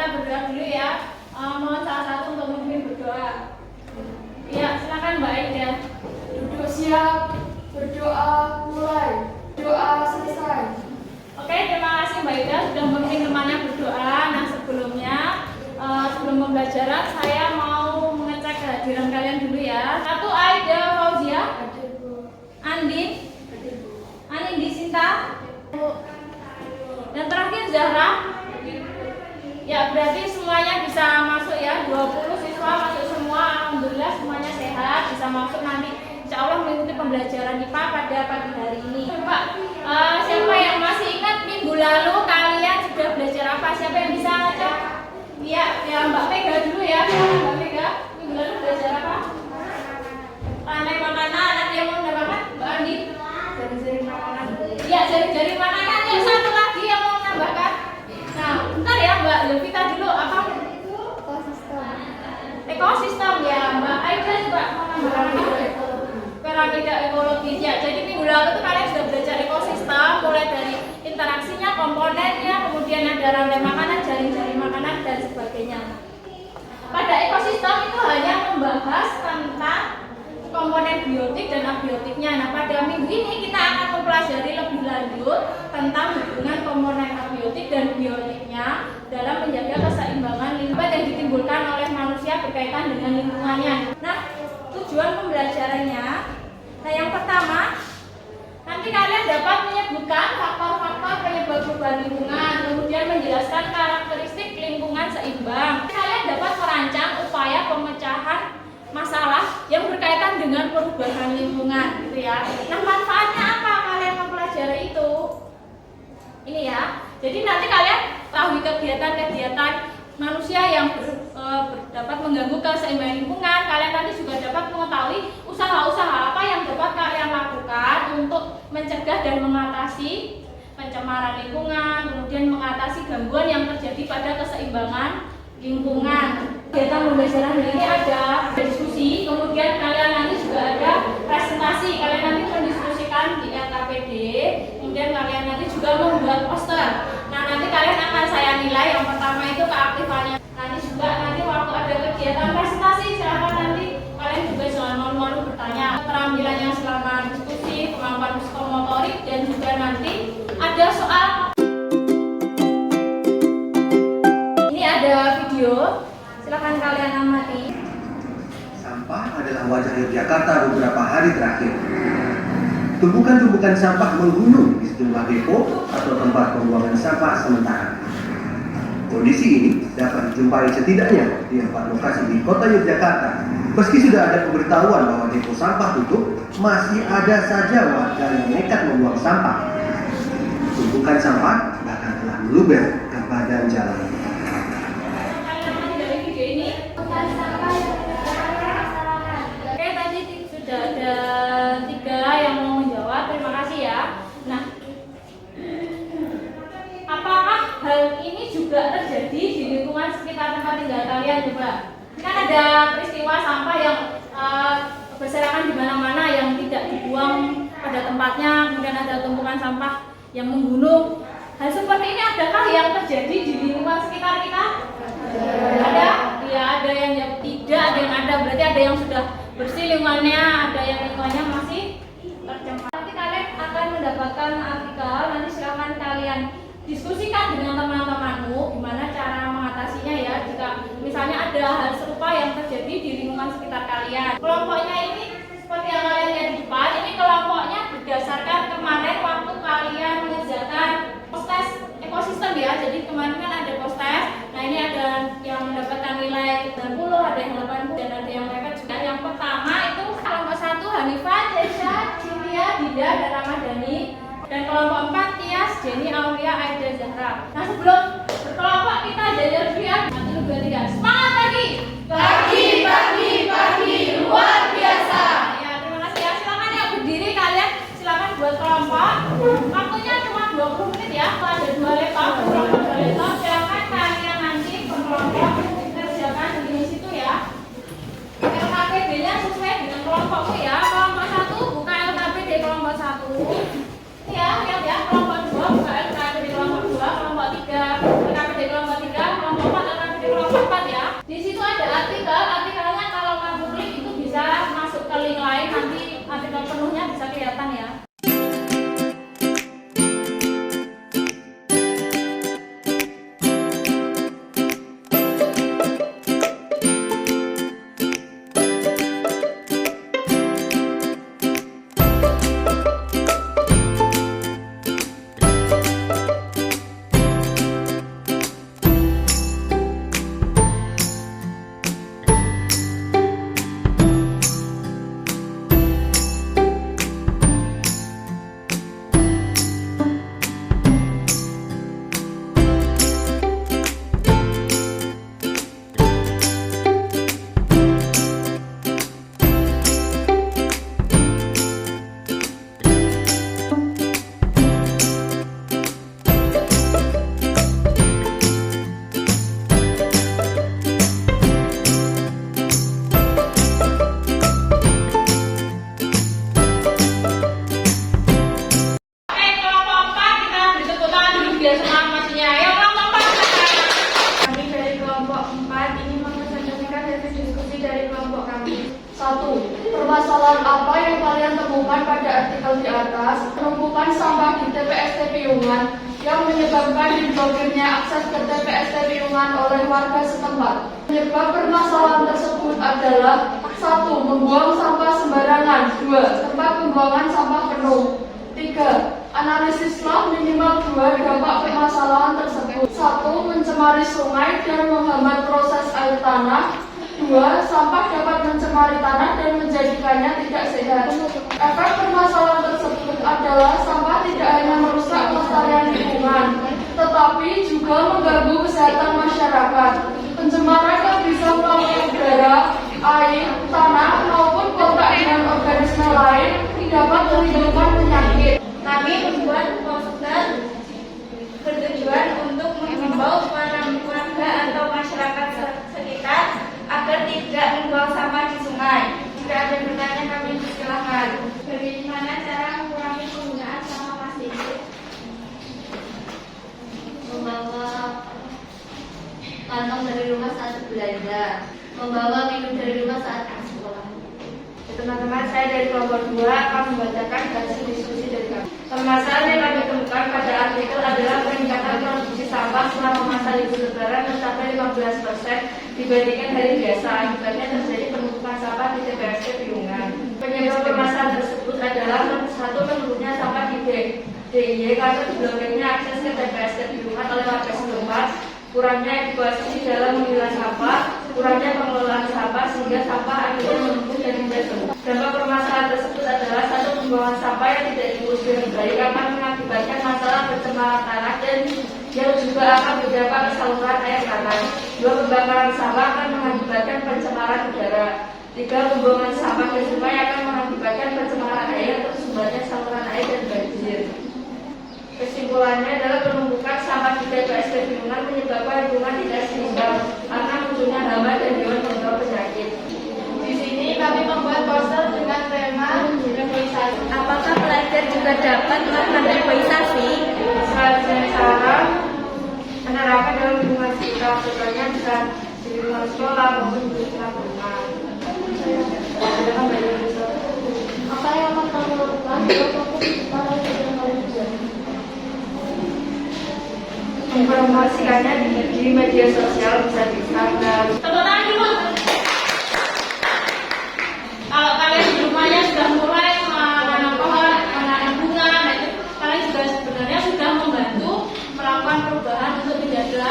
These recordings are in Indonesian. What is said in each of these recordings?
kita berdoa dulu ya. Mohon salah satu untuk memimpin berdoa. Ya, silakan Mbak Aida. Duduk siap, berdoa mulai, doa selesai. Oke, terima kasih Mbak Ida sudah memimpin temannya berdoa. Nah, sebelum pembelajaran saya mau mengecek kehadiran kalian dulu ya. Satu, Aida Fauzia. Hadir Bu. Andin. Hadir Bu. Anindi Sinta. Dan terakhir Zahra. Ya, berarti semuanya bisa masuk ya. 20 siswa masuk semua. Alhamdulillah semuanya sehat, bisa masuk nanti. Insya Allah mengikuti pembelajaran IPA pada pagi hari ini. Pak, siapa yang masih ingat minggu lalu kalian sudah belajar apa? Siapa yang bisa ngajak? Iya, ya Mbak Mega dulu ya. Mbak Mega, minggu lalu belajar apa? Rantai makanan. Ada yang mau menambahkan? Mbak Andi? Jari-jari makanan. Iya, jari-jari makanan. Ya, satu lagi yang mau menambahkan. Nah, bentar ya Mbak Yovita dulu. Apa? Ekosistem ya, Mbak Aida juga mau menambahkan piramida ekologi ya. Jadi minggu lalu tuh kalian sudah belajar ekosistem, mulai dari interaksinya, komponennya, kemudian ada rantai makanan, jaring-jaring makanan dan sebagainya. Pada ekosistem itu hanya membahas tentang komponen biotik dan abiotiknya. Nah, pada minggu ini kita akan mempelajari lebih lanjut tentang hubungan komponen abiotik dan biotiknya dalam menjaga keseimbangan lingkungan yang ditimbulkan oleh manusia berkaitan dengan lingkungannya. Nah, tujuan pembelajarannya, nah yang pertama, nanti kalian dapat menyebutkan faktor-faktor penyebab perubahan lingkungan, kemudian menjelaskan karakteristik lingkungan seimbang. Kalian dapat merancang upaya pemecahan masalah yang berkaitan dengan perubahan lingkungan, gitu ya. Nah, manfaatnya apa kalian mempelajari itu? Ini ya. Jadi nanti kalian tahu kegiatan-kegiatan manusia yang dapat mengganggu keseimbangan lingkungan. Kalian nanti juga dapat mengetahui usaha-usaha apa yang dapat kalian lakukan untuk mencegah dan mengatasi pencemaran lingkungan, kemudian mengatasi gangguan yang terjadi pada keseimbangan lingkungan. Kegiatan pembelajaran ini ada diskusi, kemudian kalian nanti juga ada presentasi. Kalian nanti mendiskusikan di LKPD, kemudian kalian nanti juga membuat poster. Nah, nanti kalian akan saya nilai. Yang pertama itu keaktifannya. Nanti waktu ada kegiatan presentasi, silakan nanti kalian juga jangan malu-malu bertanya. Keterampilannya selama diskusi, kemampuan psikomotorik, dan juga nanti ada soal. Ini ada video, silakan kalian amati. Sampah adalah wajah Yogyakarta beberapa hari terakhir. Tumpukan-tumpukan sampah menggunung di sejumlah depo atau tempat pembuangan sampah sementara. Kondisi ini dapat dijumpai setidaknya di 4 lokasi di kota Yogyakarta. Meski sudah ada pemberitahuan bahwa depo sampah tutup, masih ada saja warga yang nekat membuang sampah. Tumpukan sampah bahkan telah meluber ke badan jalan. Oke, tadi sudah ada 3 yang mau menjawab. Terima kasih ya. Nah, apakah hal ini juga terjadi di lingkungan sekitar tempat tinggal kalian? Coba. Kan ada peristiwa sampah yang berserakan di mana-mana yang tidak dibuang pada tempatnya, kemudian ada tumpukan sampah yang menggunung. Hal seperti ini adakah yang terjadi di lingkungan sekitar kita? Ada? Ya, ada yang tidak, ada yang ada. Berarti ada yang sudah bersih lingkungannya, ada yang lingkungannya masih tercemar. Nanti kalian akan mendapatkan artikel, nanti silakan kalian diskusikan dengan teman-temanmu gimana cara mengatasinya ya, jika misalnya ada hal serupa yang terjadi di lingkungan sekitar kalian. Kelompoknya ini seperti yang kalian lihat di depan, ini kelompoknya berdasarkan kemarin waktu kalian mengerjakan post-test ekosistem ya. Jadi kemarin kan ada post-test. Nah, ini ada yang mendapatkan nilai 90, ada yang 80, dan ada yang mepet juga. Yang pertama itu kelompok 1 Hanifah, Jesha, Cynthia, Dinda, dan Ramadhani. Dan kelompok 4 Tias, Jenny, Aulia, Aida, Zahra. Nah, sebelum berkelompok kita jajar dia. 1, 2, 3. Semangat pagi. Pagi luar biasa. Ya, terima kasih ya. Silakan ya berdiri kalian. Silakan buat kelompok. Waktunya cuma 20 menit ya. Ada 2 laptop, kelompok 2 laptop. Silakan kalian nanti berkelompok kerjakan di situ ya. LKPD-nya sesuai dengan kelompokmu ya. Kelompok 1 buka LKPD kelompok 1. Ya, lihat ya, kelompok 2 buka LKPD kelompok 2, kelompok 3 permasalahan apa yang kalian temukan pada artikel di atas? Penumpukan sampah di TPST Piungan yang menyebabkan diblokirnya akses ke TPST Piungan oleh warga setempat. Penyebab permasalahan tersebut adalah 1. Membuang sampah sembarangan. 2. Tempat pembuangan sampah penuh. 3. Analisislah minimal 2 dampak permasalahan tersebut. 1. Mencemari sungai dan menghambat proses air tanah. 2. Sampah dapat mencemari tanah dan menjadikannya tidak sehat. Efek permasalahan tersebut adalah sampah tidak hanya merusak kelestarian lingkungan, tetapi juga mengganggu kesehatan masyarakat. Pencemaran yang bisa melalui udara, air, tanah maupun kontak dengan organisme lain dapat menimbulkan penyakit. Kami membuat poster bertujuan untuk mengimbau para warga atau masyarakat sekitar agar tidak membuang sampah di sungai. Jika ada yang bertanya, kami persilahkan. Bagaimana cara mengurangi penggunaan sampah plastik? Membawa kantong dari rumah saat belanja, membawa minum dari rumah saat sekolah. Teman-teman, saya dari kelompok 2 akan membacakan hasil diskusi dari kami. Permasalahan yang kami temukan pada artikel adalah peningkatan produksi sampah selama masa libur lebaran mencapai 15% dibandingkan hari biasa. Akibatnya terjadi penumpukan sampah di TPST Piungan. Penyebab permasalahan tersebut adalah 1. Menurunnya sampah di DIY karena diblokirnya akses ke TPST Piungan oleh warga setempat, kurangnya edukasi dalam memilah sampah, kurangnya pengelolaan sampah sehingga sampah akhirnya menumpuk dan tidak sembuh. Dampak permasalahan tersebut adalah 1. Pembuangan sampah yang tidak diurus dengan baik akan mengakibatkan masalah pencemaran tanah dan yang juga akan berdampak ke saluran air tanah. 2. Pembakaran sampah akan mengakibatkan pencemaran udara. 3. Pembuangan sampah ke sungai akan mengakibatkan pencemaran air atau sumbernya saluran air dan banjir. Kesimpulannya adalah penumpukan sampah di TPST Piungan menyebabkan lingkungan tidak seimbang karena munculnya hama dan hewan membawa penyakit. Di sini kami membuat poster dengan tema reboisasi. Apakah pelajar juga dapat melakukan reboisasi? Selanjutnya sekarang menerapkan dalam lingkungan sekitar, contohnya bisa di lingkungan sekolah maupun di lingkungan rumah. Apa yang akan kamu lakukan untuk para pekerja? Informasikannya di media sosial, bisa di Instagram. Tepuk tangan dulu. Kalau kalian di rumahnya sudah mulai menanam pohon, menanam bunga, nah itu kalian juga sebenarnya sudah membantu melakukan perubahan untuk menjaga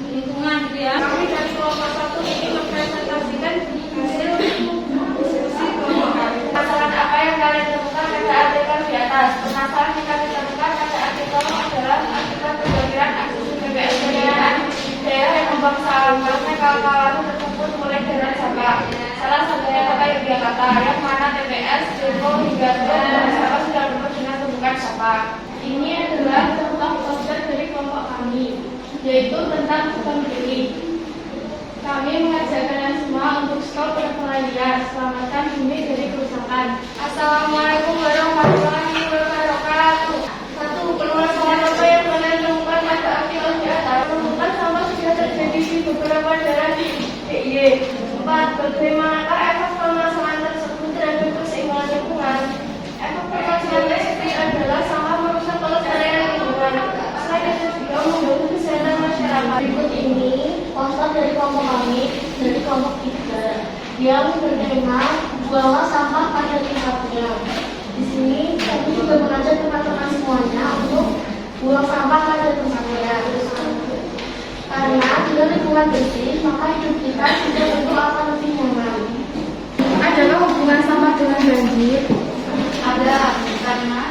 lingkungan, gitu ya. Kami dari kelompok 1 ini mempresentasikan hasil diskusi kelompok kami. Permasalahan apa yang kalian temukan pada artikel di atas? Permasalahan yang kami temukan pada artikel adalah artikel pemblokiran akses TPST daerah yang membuang sampahnya kawan-kawan terkumpul mulai dari sampah. Salah satunya kota Yogyakarta, yang mana TPS, depo, hingga truk sampah sudah penuh dengan tumpukan sampah. Ini adalah contoh poster dari kelompok kami, yaitu tentang pembeli. Kami mengajak kalian semua untuk stop perkelahian, selamatkan bumi dari kerusakan. Assalamualaikum warahmatullahi wabarakatuh. 1. Permasalahan apa yang kalian temukan pada artikel di atas? Penumpukan sampah sudah terjadi di beberapa daerah di DIY. 4. Bagaimanakah efek permasalahan tersebut terhadap keseimbangan lingkungan? Efek permasalahan tersebut adalah sampah merusak kelestarian lingkungan. Selain itu juga mengganggu kesehatan masyarakat. Berikut ini poster dari kelompok kami, dari kelompok 3, yang bertema buanglah sampah pada tempatnya. Di sini kami juga mengajak teman-teman semuanya untuk buang sampah pada tempatnya. Karena dengan lingkungan bersih, maka hidup kita juga tentu akan lebih nyaman. Adalah hubungan sampah dengan banjir? Ada, karena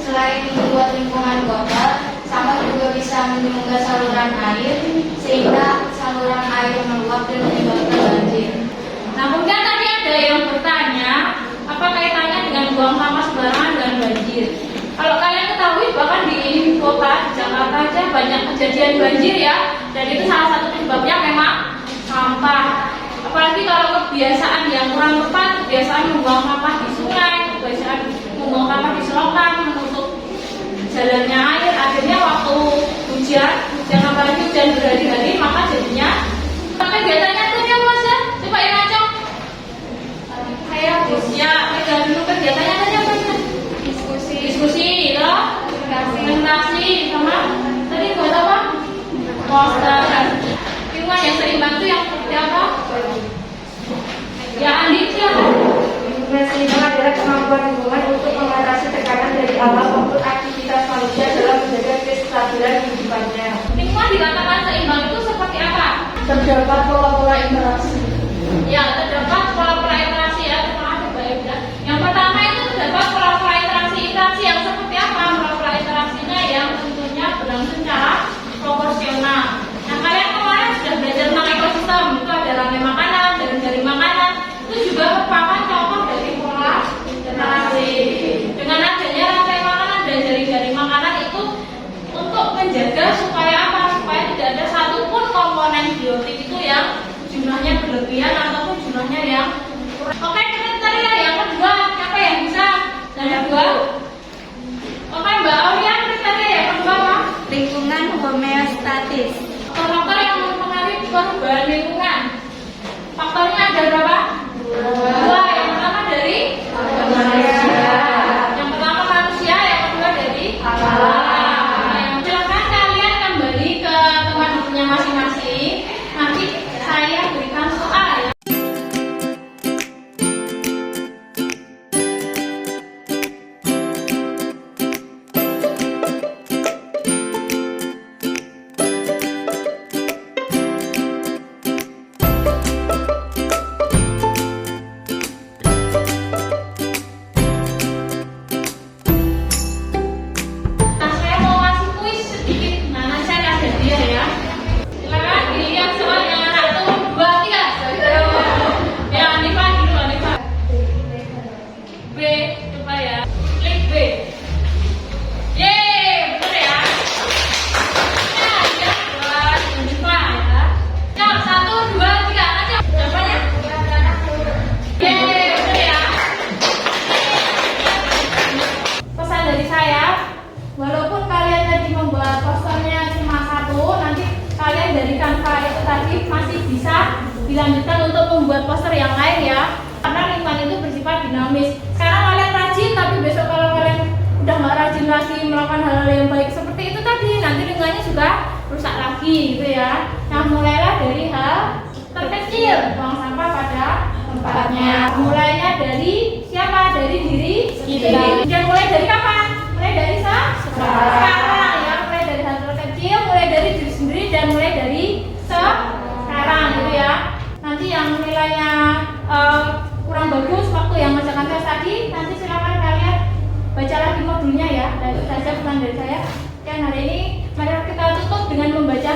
selain membuat lingkungan kotor, sampah juga bisa menyumbat saluran air, sehingga saluran air meluap dan menyebabkan banjir. Nah, mungkin tadi ada yang bertanya, apa kaitannya dengan buang sampah sembarangan dan banjir? Kalau kalian ketahui, bahkan di kota di Jakarta aja banyak kejadian banjir ya, dan itu salah satu penyebabnya memang sampah. Apalagi kalau kebiasaan yang kurang tepat, kebiasaan membuang sampah di sungai, kebiasaan membuang sampah di selokan, menutup jalannya air, akhirnya waktu hujan apalagi hujan berhari-hari, maka jadinya pakai biasanya tuh ya mas ya, coba ya ngacok kayak ya kegiatannya tadi apa ya? Diskusi, loh, presentasi, sama tadi buat apa? Poster. Lingkungan yang sering bantu yang seperti apa? Ya Andi siapa? Informasi adalah kemampuan lingkungan untuk mengatasi tekanan dari alam maupun aktivitas manusia dalam menjaga kestabilan kehidupannya. Lingkungan dikatakan seimbang itu seperti apa? Terdapat pola-pola interaksi. Ya, terdapat pola-pola interaksi ya, terima kasih Mbak Evda. Yang pertama itu terdapat pola-pola interaksi yang seperti apa? Pola-pola interaksinya yang tentunya berlangsung secara proporsional. Nah, kalian kemarin sudah belajar tentang ekosistem, itu ada rantai makanan, jaring makanan, itu juga merupakan contoh dari pola interaksi. Dengan adanya rantai makanan dan jaring makanan itu untuk menjaga supaya apa? Supaya tidak ada satupun komponen biotik itu yang jumlahnya berlebihan ataupun jumlahnya yang kurang. Oke, kriteria yang kedua, siapa yang bisa? Yang kedua, oke Mbak Aulia, kriteria yang kedua apa? Lingkungan homeostatis. Faktor yang mempengaruhi perubahan lingkungan. Faktornya ada berapa? Dua. Yang pertama dari manusia. Yang pertama manusia, yang kedua dari alam. Silakan kalian kembali ke tempat duduknya masing-masing. Nanti saya berikan soal ya. Nah, saya mau ngasih kuis sedikit. Nah, nanti saya kasih hadiah ya. Silakan dilihat soalnya. 1, 2, 3. Ya, Anifa dulu, Anifa. B, coba ya. Klik B. Yeay, bener ya. Ya, dia buat Anifa ya. Ya, 1, 2, 3. Nanti jawabannya. Yeay, bener ya. Pesan dari saya, walaupun kalian tadi membuat posternya cuma 1, nanti kalian dari Canva itu tadi masih bisa dilanjutkan untuk membuat poster yang lain ya. Karena lingkungan itu bersifat dinamis. Sekarang kalian rajin, tapi besok kalau kalian udah nggak rajin lagi melakukan hal-hal yang baik seperti itu tadi, nanti lingkungannya juga rusak lagi gitu ya. Nah, mulailah dari hal terkecil, buang sampah pada tempatnya. Mulainya dari siapa? Dari diri kita. Dan mulai dari kapan? Mulai dari sekarang ya. Mulai dari hal terkecil, mulai dari diri sendiri dan mulai dari sekarang gitu ya. Nanti yang nilainya kurang bagus waktu yang mengerjakan tes tadi, nanti silakan kalian baca lagi modulnya ya. Dan itu saja pesan dari saya. Dan hari ini mari kita tutup dengan membaca